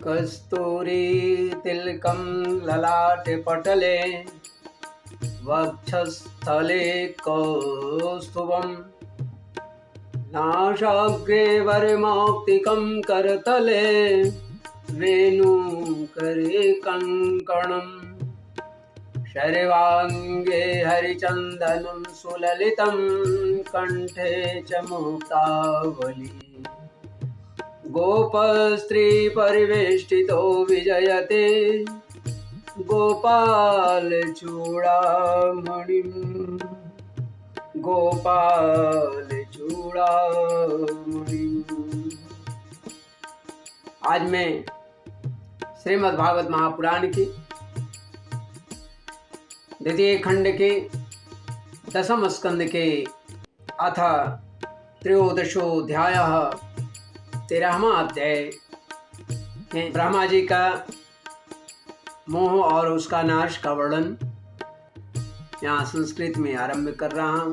कस्तूरी तिलकं ललाटे पटले वक्षस्थले कौस्तुभं नासाग्रे वरमौक्तिकं करतले वेणुकरे कङ्कणम् शर्वाङ्गे हरिचन्दनं सुललितं कण्ठे च मुक्तावली गोपस्त्री परिवेष्टितो विजयते गोपालचूडामणिं गोपालचूडामणिं। आज मैं श्रीमद् भागवत महापुराण की द्वितीय खंड के दशम स्कंद के अथ त्रयोदशोऽध्याय 13वां अध्याय है। ब्रह्मा जी का मोह और उसका नाश का वर्णन यहाँ संस्कृत में आरंभ कर रहा हूँ।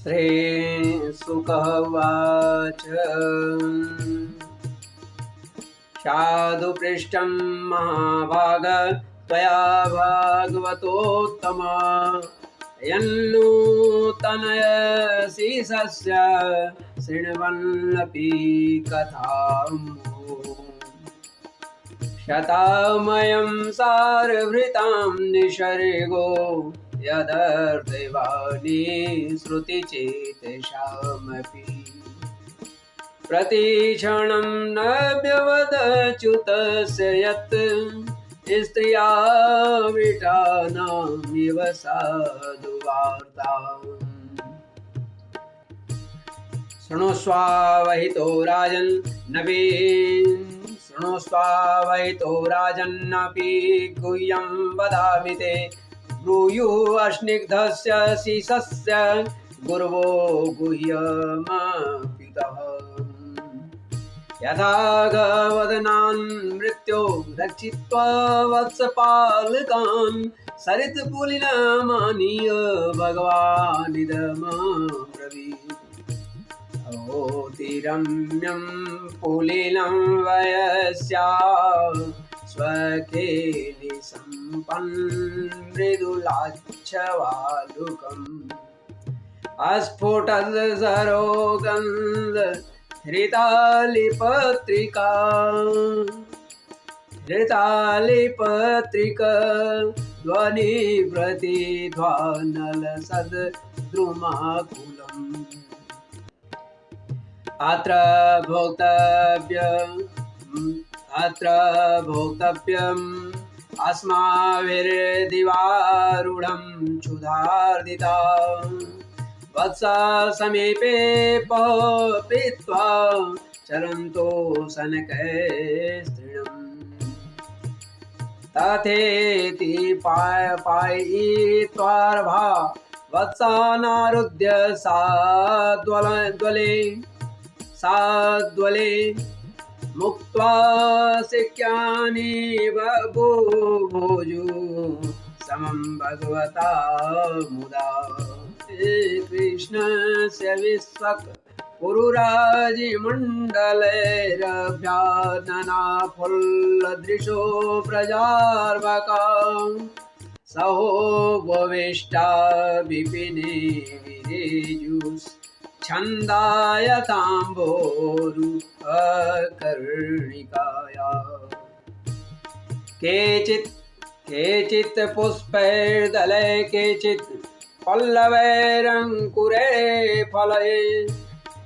श्री शुक उवाच साधु पृष्ठं महाभाग त्वया भागवतोत्तमा यन्नूतनयसि सस्य शृण्वन्नपि कथां शतामयं सारभृतां निसर्गो यदर्थवाणी श्रुतिचेतसामपि प्रतिक्षणं न व्यवदच्युतस्य यत् स्त्रिया विटानामिव साधुवार्ता शृणुष्वावहितो राजन्नपि गुह्यं वदामि ते ब्रूयुः शिशस्य गुरवो गुह्यमपितः यथा गवदनान् मृत्यो रक्षित्वा वत्सपालकान् सरित्पुलिनमानीय भगवानिदमब्रवीत् अहोतिरम्यं पुलिनं वयस्या स्वकेलिसम्पन्मृदुलाच्छवालुकम् अस्फुटत्सरोगन्ध हृतालिपत्रिका ध्वनि प्रतिध्वानलसद्द्रुमाकुलम् अत्र भोक्तव्यम् अस्माभिर्दिवारूढं क्षुधार्दिता वत्सा समीपे पीत्वा चरन्तो शनकैस्त्रीणम् तथेति पाययित्वार्भा वत्सानारुध्य साद्वले मुक्त्वा सिक्यानि बभूवुजु समं भगवता मुदा कृष्णस्य विश्वक पुरुराजिमण्डलैरभ्यानना फुल्लदृशो प्रजार्भका सहोपविष्टा विपिने विरेजुश्छन्दाय ताम्बोरुहकर्णिकाया केचित् पुष्पैर्दले केचित् पल्लवैरङ्कुरे फले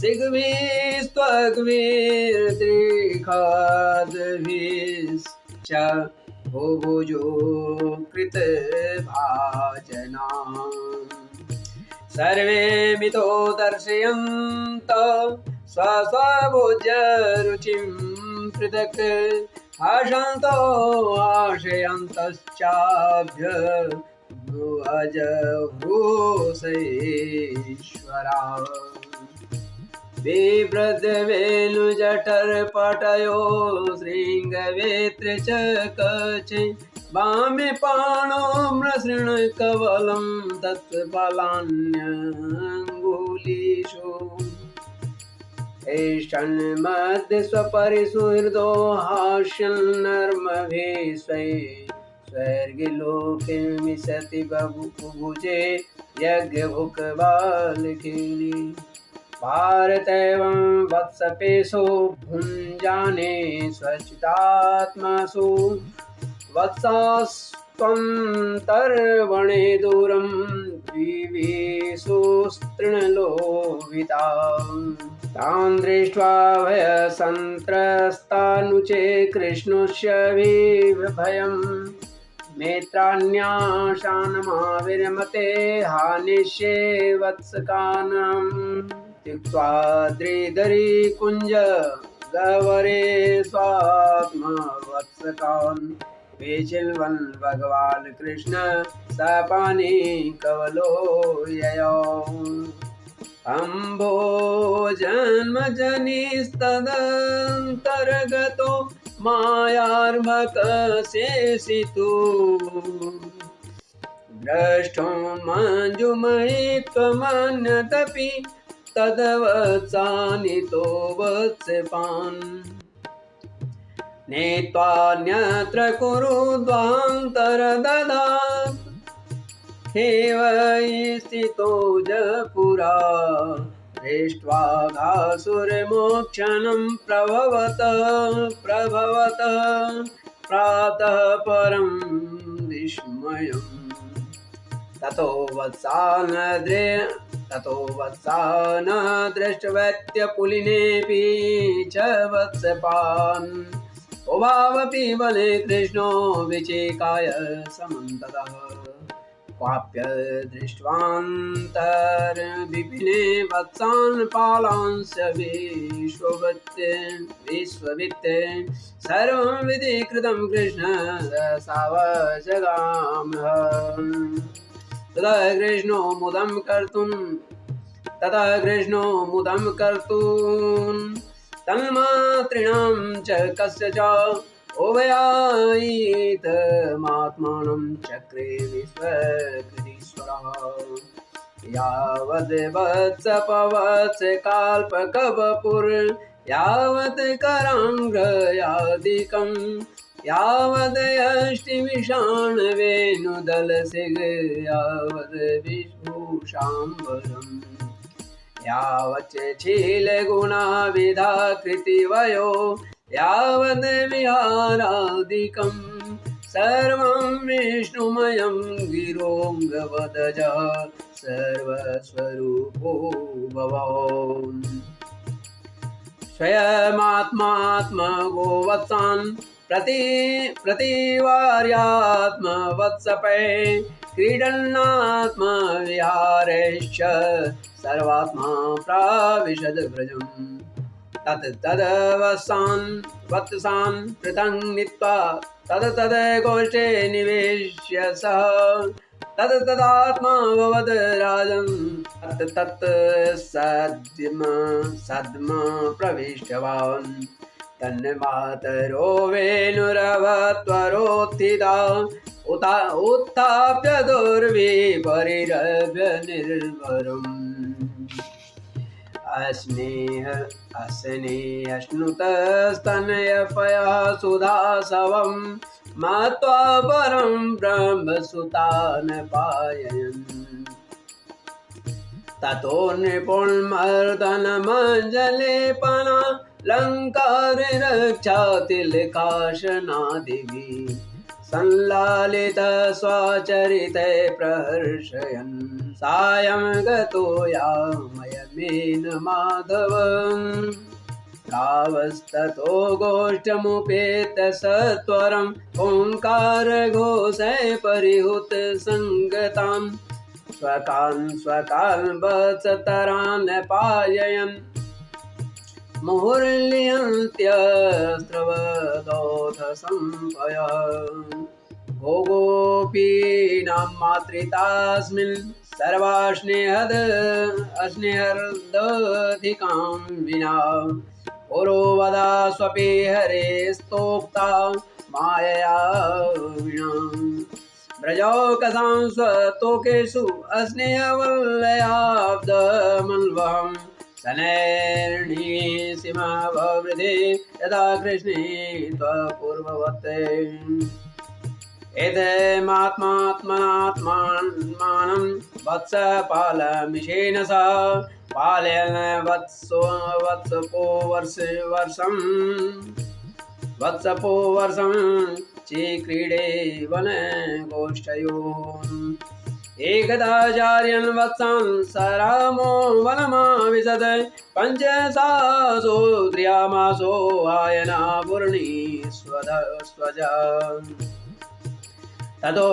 सिग्भिस्त्वग्भिर्दृखद्भिश्च भुभुजो कृतभाजना सर्वे मितो दर्शयन्त स्वस्वभोज्यरुचिं पृथक् हसन्तो आशयन्तश्चाभ्य भूसेश्वरा बिभ्रद्वेणुजठरपटयो शृङ्गवेत्र च कचे वामे पाणो मृसृणकवलं तत्फलान्यङ्गुलीषु ऐषन्मध्य स्वपरिसुहृदो हास्यन्नर्मभिः स्वर्गलोके मिशति बुभुजे यज्ञभुक्बालखेली भारतैवं वत्सपेशो भुञ्जाने स्वचितात्मसु वत्सास्त्वं तर्वणे दूरं विवेशोस्तृणलोभिता तान् दृष्ट्वा भयसन्त्रस्तानुचे कृष्णस्य भयं नेत्राण्याशानमाविरमते हानिष्ये वत्सकानां त्यक्त्वा द्रिधरीकुञ्ज गह्वरे स्वात्मवत्सकान् विचिन्वन् भगवान् कृष्ण सपानि कवलो ययौ अम्भोजन्मजनिस्तदन्तर्गतो मायार्भकशेषितो द्रष्टुं मञ्जुमयित्वमन्यदपि तद्वत्सानितो वत्सपान् नेत्वान्यत्र कुरुद्वान्तरददात् हे वै स्थितो जपुरा दृष्ट्वा घासुरमोक्षणं प्रभवत प्रातः परं विस्मयम् ततो वत्सान दृष्टवत्यपुलिनेऽपि च वत्सपान् उभावपि बले कृष्णो विचेकाय समन्ततः क्वाप्य दृष्ट्वान्तर्विपिने वत्सान् पालांश विश्ववित्ते सर्वं विधिकृतं कृष्ण सावजगामः तदा कृष्णो मुदं कर्तुं तन्मातॄणां च कस्य च उभयायितमात्मानं चक्रे विश्वकृतीश्वरः यावद् कल्पकवपुर यावत् कराङ्ग्रयादिकं यावदयष्टिविषाणवेणुदलसिग यावद् विभूषाम्बरम् यावच्च शीलगुणाविधाकृतिवयो यावद् विहारादिकं सर्वं विष्णुमयं गिरोऽङ्गवदज सर्वस्वरूपो भवान् स्वयमात्मात्मगो वत्सान् प्रतिवार्यात्मवत्सपै क्रीडन्नात्मविहारैश्च सर्वात्मा प्राविशद व्रजम् वत्सान् पृथङ् नीत्वा तदगोष्ठे निवेश्य सः तदात्मा भवद राजन् तत् सद्म प्रविष्टवान् तन्मातरो वेणुरवत्वरोत्थिता उत्थाप्य दुर्विपरिरभ्य निर्भरम् अस्नेहश्नुतस्तनयपया सुधासवं मत्वा परं ब्रह्मसुतान् पाययन् ततो नृपुण्मर्दनमञ्जलेपना लङ्काररक्षातिलकाशनादिभिः संलालित स्वचरिते प्रहर्षयन् सायं गतो यामयमेन माधवम् गावस्ततो गोष्ठमुपेत सत्वरम् ओङ्कारघोषै परिहुत सङ्गतान् स्वकान् वत्सतरान् पाययन् मुहुर्लियन्त्यस्त्रवदोथ सम्पयः गोपीनां मातृतास्मिन् सर्वास्नेहर्दधिकां विना पुरोवदा स्वपि हरेस्तोक्ता मायया विना व्रजौकसां स्वतोकेषु अस्नेहवल्लयाब्दमल्वहं शनैर्निसीमववृधे यदा कृष्णे त्वपूर्ववत् एतमात्मात्मनात्मानं वत्सपालमिषेण सह पालयन् वत्सपो वर्षं चिक्रीडे वनगोष्ठयोः एकदाचार्यन् वत्सान् स रामो वनमाविशत् पञ्चसासो त्र्यामासो आयना पूर्णी स्वजा ततो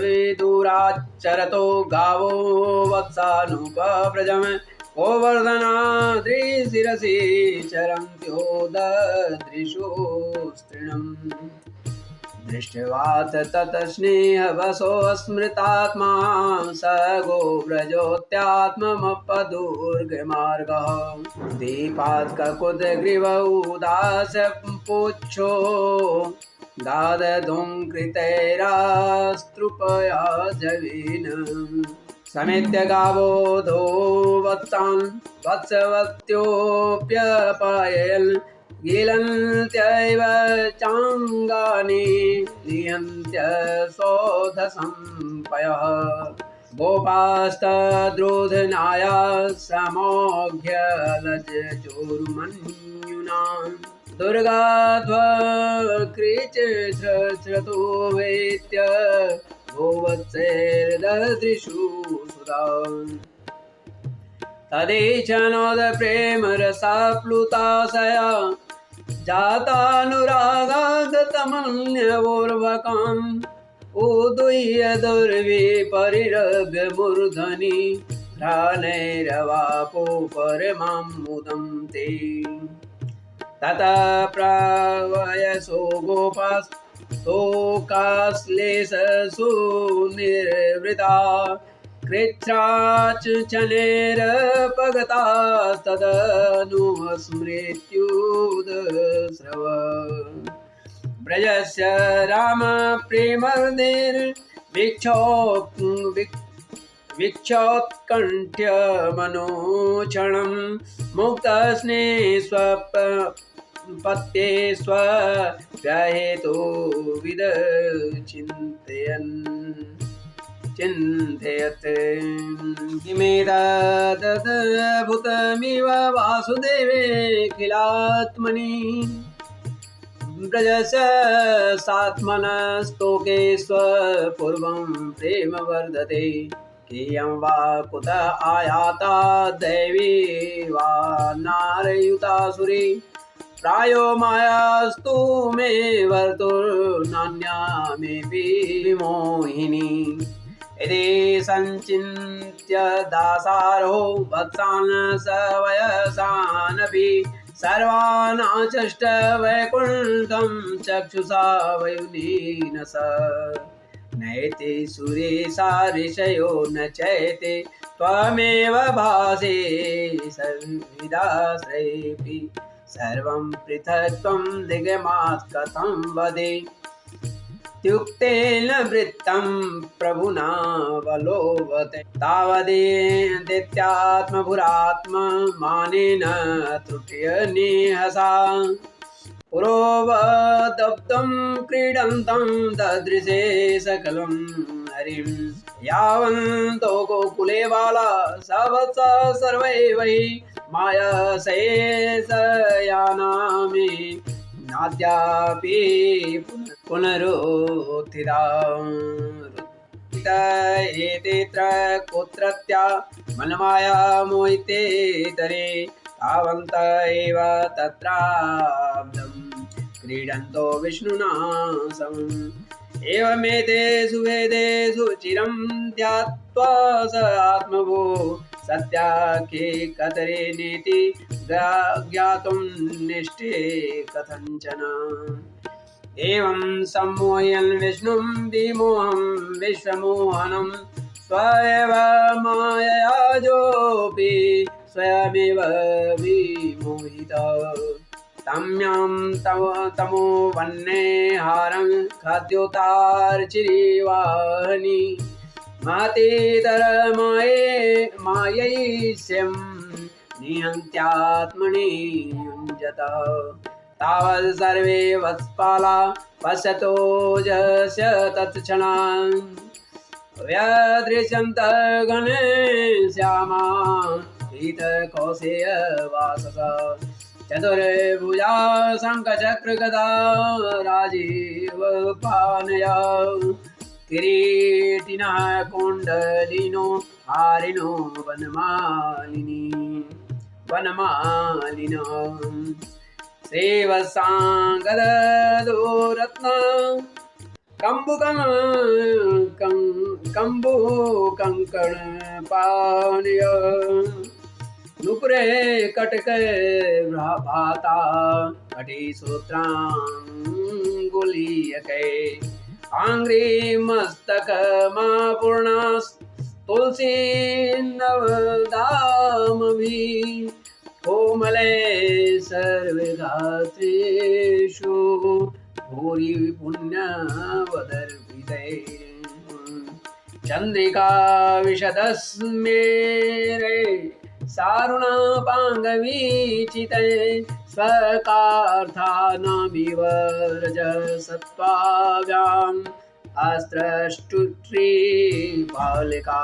विदुराचरतो गावो वत्सानुपव्रजम् गोवर्धनाद्रिशिरसि चरन्त्यो ददृशो स्त्रीणम् दृष्ट्वाथ ततस्नेहवशो स्मृतात्मा स गोव्रजोत्यात्ममपदुर्गमार्गः दीपात्ककुदग्रीवौदासपुच्छो दादधूङ्कृतैरास्त्रुपया जवेन समेत्य गावोधो वत्सान् वत्सवत्योऽप्यपायन् गिलन्त्यैव चाङ्गानि लियन्त्य शोधसम्पयः गोपास्तद्रोधनाया समोघ्यलज्जोर्मन्युना दुर्गाध्वकृचिश्रतो वेत्य गोवत्सैर्ददृशु सुधा तदेशनोदप्रेमरसाप्लुताशया जातानुरागागतमन्यवोर्वकाम् उदुह्य दुर्विपरिरभ्यमूर्धनि घ्राणैरवापो परमां मुदं ते ततः प्रवयसो गोपास्तोकाश्लेषसु निर्वृता कृच्छ्राचनेरपगतास्तदनुस्मृत्युदस्रव ब्रजस्य रामप्रेमर्देर्विक्षोत्कण्ठ्यमनोक्षणं मुक्तस्नेहस्वपत्ये स्वव्यहेतुविद चिन्तयत् किमेतदद्भुतमिव वासुदेवे किलात्मनि ब्रजस्य सात्मनस्तोके स्वपूर्वं प्रेम वर्धते कियं वा कुत आयाता दैवी वा नारयुतासुरी प्रायो मायास्तु मे वर्तुर्नान्या मेऽपि विमोहिनी यदि सञ्चिन्त्य दासारो वत्सान् स वयसानपि सर्वानाचष्ट वैकुण्ठं चक्षुषा वयुनेन स नैते सुरेशा ऋषयो न चैते त्वमेव भासे सर्वविदाश्रयेऽपि सर्वं पृथक्त्वं निगमात् कथं वदे त्युक्तेन वृत्तं प्रभुना बलोवते तावदेत्यात्मभुरात्ममानेन त्रुट्यनिहसा पुरोवदब्धं क्रीडन्तं ददृशे सकलं हरिं यावन्तो गोकुले बाला स वत्स सर्वै वै मायाशेषयानामि नाद्यापि पुनरुत्थिता एतेऽत्र कुत्रत्या मनमाया मोहिते तरे तावन्त एव तत्राब्धं क्रीडन्तो विष्णुना समम् एवमेतेषु वेदेषु चिरं ध्यात्वा स आत्मभो सत्याख्ये कतरे नेति ज्ञातुं निष्ठे कथञ्चन एवं सम्मोहयन् विष्णुं विमोहं विश्वमोहनं स्वयं मायया जोऽपि स्वयमेव विमोहितः तम्यां तमो वन्ने हारं खाद्योतार्चिरीवाहनि महतीतर मायैष्यं निहन्त्यात्मनि युञ्जत तावत् सर्वे वत्सपाला पश्यतो यस्य तत्क्षणान् व्यदृश्यन्त घनश्यामा पीतकौशेयवासस चतुर्भुजा शङ्खचक्रगदा राजीवपाणया किरीटिनः कुण्डलिनो हारिणो वनमालिनः श्रीवत्साङ्गदो रत्न कम्बुकङ्कणपाणय नुपुरे कटके भाता कटिसूत्राङ्गुलीयके आङ्घ्रिमस्तकमापूर्णा तुलसी नवदामभिः कोमले सर्वगात्रेषु भूरि पुण्यवदर्पिते चन्द्रिका विशदस्मेरे सारुणापाङ्गवीचिते स्वकार्थानामिवरजसत्त्वाभ्याम् अस्त्रष्टुत्रिपालिका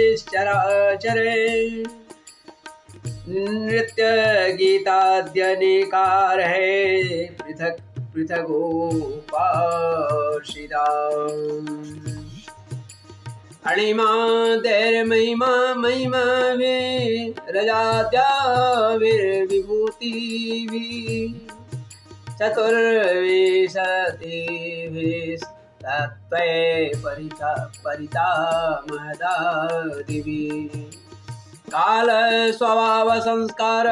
आत्मादिस्तम्भपर्यन्तैर्मूर्तिमद्विश्चराचरे नृत्यगीताद्यनेकारः पृथक् पृथगोपासिता अणिमादैर्महिमा महिमाभिरजाद्याविर्विभूतिभिः चतुर्विंशतिभिस्तत्त्वे परिता महदादिभिः कालस्वभावसंस्कार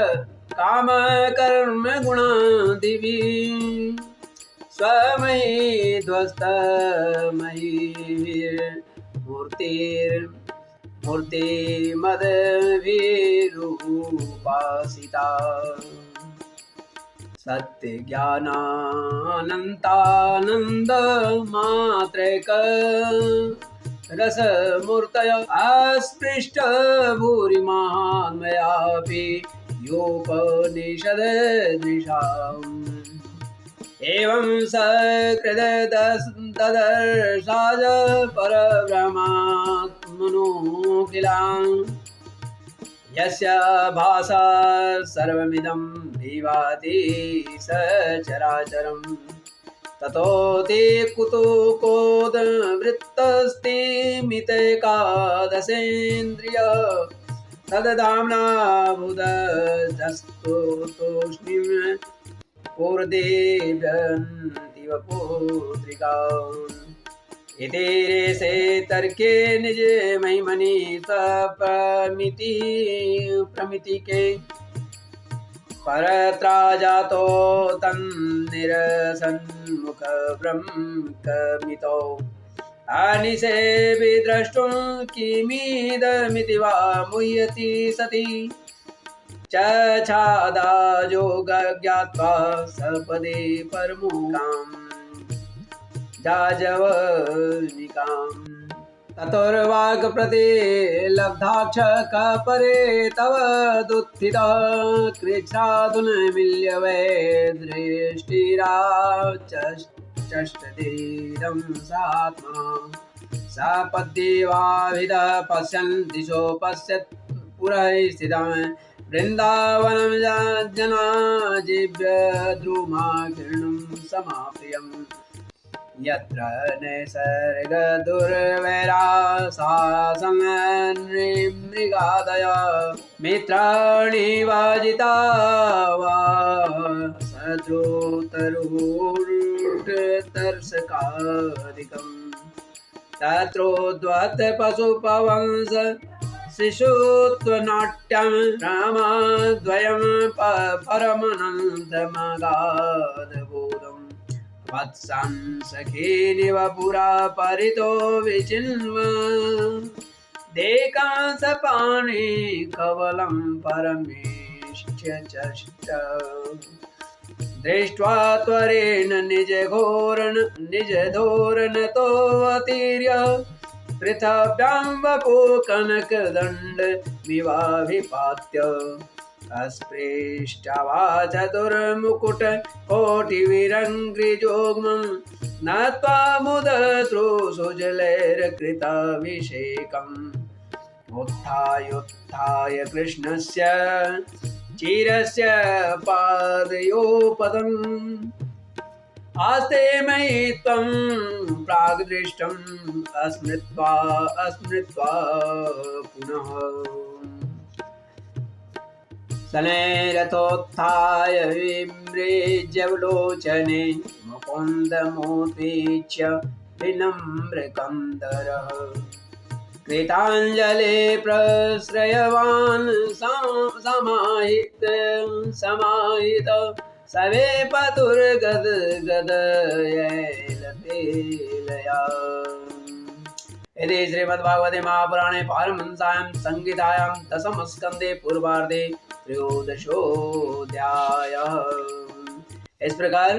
कामकर्मगुणादिभिः स्वमयि मूर्तिमद्भिरुपासिता सत्यज्ञानानन्तानन्दमात्रैक रसमूर्तय अस्पृष्ट भूरिमान्मयापि योपनिषदृशाम् एवं सकृददर्शाज परब्रह्मात्मनोऽखिलान् यस्य भासा सर्वमिदं विभाति सचराचरम् ततो ते कुतो कोदवृत्तस्तिमितैकादशेन्द्रिय तद्धाम्ना बुधस्तु तूष्णीं पूर्देव्यन्तिव पुत्रिकाम् इति रेसे तर्के निज महिमनि प्रमितिके परत्रा जातो तन्निरसन्मुख ब्रह्मकमितो अनिशे विद्रष्टुं किमिदमिति वा मुह्यति सति चछादाजो ज्ञात्वा सपदे परमुकाम् जाजवनिकाम् ततोर्वाक्प्रतिलब्धाक्ष कपरे तव दुत्थिता कृच्छादुन्मील्य वै दृष्टिराचष्टधीरं सात्मा सपद्येवाभिध पश्यन् दिशो पश्यत् पुरः स्थितं वृन्दावनं जनाजिव्यद्रुमाकीर्णं समाप्रियम् यत्र नैसर्गदुर्वैरासासमृगादय मित्राणि वाजिता वा शत्रुतरुर्तर्षकादिकम् तत्रोद्वत् पशुपवंस शिशुत्वनाट्यं रामद्वयं परमनन्दमगाधबोधम् वत्संसखेनिव पुरा परितो विचिन्व देकांसपाणि कवलं परमेष्ठ्य चष्ट दृष्ट्वा त्वरेण निज धोरण अतीर्य पृथ्व्यां वपु कनकदण्ड विवाभिपात्य अस्पृष्टवा चतुर्मुकुट कोटिविरङ्घ्रिजोग्मं नत्वा मुदश्रुसुजलैर्कृताभिषेकम् उत्थाय कृष्णस्य चिरस्य पादयोपदम् आस्ते मयि त्वं प्राग्दृष्टम् अस्मृत्वा पुनः शनैरथोत्थाय विम्रेज्यवलोचने मुकुन्दमुद्वीक्ष्य विनम्रकन्दरः कृताञ्जले प्रश्रयवान् समाहित सवे पतुर्गदगदयैलतेलया। यदि श्रीमद्भागवते महापुराणे पारमहंस्यां संहितायां दशमस्कन्धे पूर्वार्धे त्रयोदशोऽध्यायः। इस प्रकार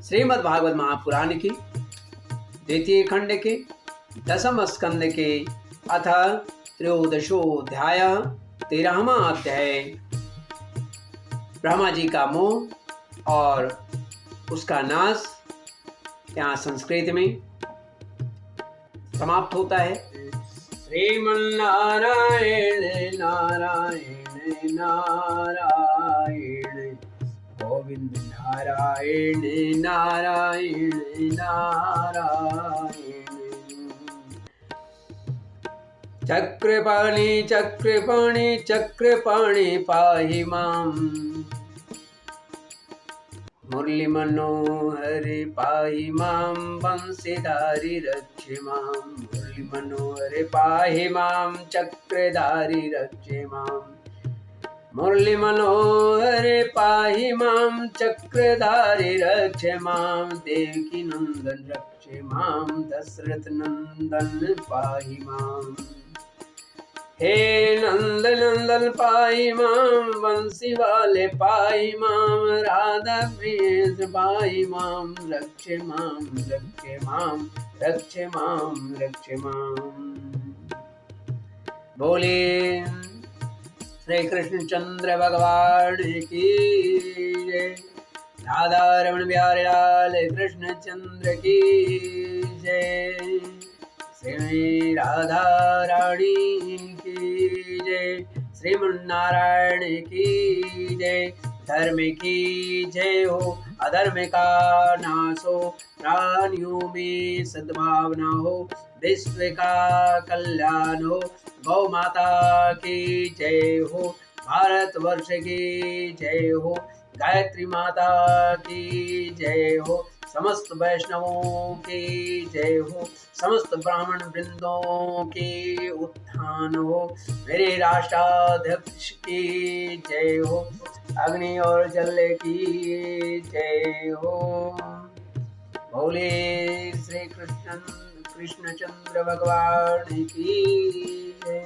श्रीमद्भागवत महापुराण की द्वितीय खंड के दशम स्कंद के अथ त्रयोदशोऽध्याय 13वां अध्याय ब्रह्मा जी का मोह और उसका नाश यहाँ संस्कृत में समाप्त होता है। श्रीमन्नारायण नारायण नारायण गोविंद नारायण नारायण नारायण। चक्रपाणि चक्रपाणि चक्रपाणि पाहि माम् मुरली मनोहर पाहि मां बंशीधारी रक्षे मां मुरली मनोहर पाहि मां चक्रधारी रक्षे मां मुरली मनोहर पाहि मां चक्रधारी रक्षे मां देवकी नंदन रक्षे मां दशरथ नंदन पाहि मां हे नंद नंदन पाहि मां बंसी वाले पाहि मां राधा प्रिय पाहि मां रक्षे मां रक्षे मां रक्षे मां रक्षे मां। बोले श्री कृष्णचंद्र भगवान की जय। राधा रमण बिहारी लाल कृष्णचंद्र की जय। श्री राधा रानी की जय। श्रीमन्नारायण की जय। धर्म की जय हो अधर्म का नाश हो प्राणियों में सद्भावना हो विश्व का कल्याण हो गौ माता की जय हो भारतवर्ष की जय हो गायत्री माता की जय हो समस्त वैष्णवों की जय हो समस्त ब्राह्मण वृंदों की उत्थान हो मेरे राष्ट्राध्यक्ष की जय हो अग्नि और जल की जय हो। बोले श्री कृष्णचंद्र भगवान की जय।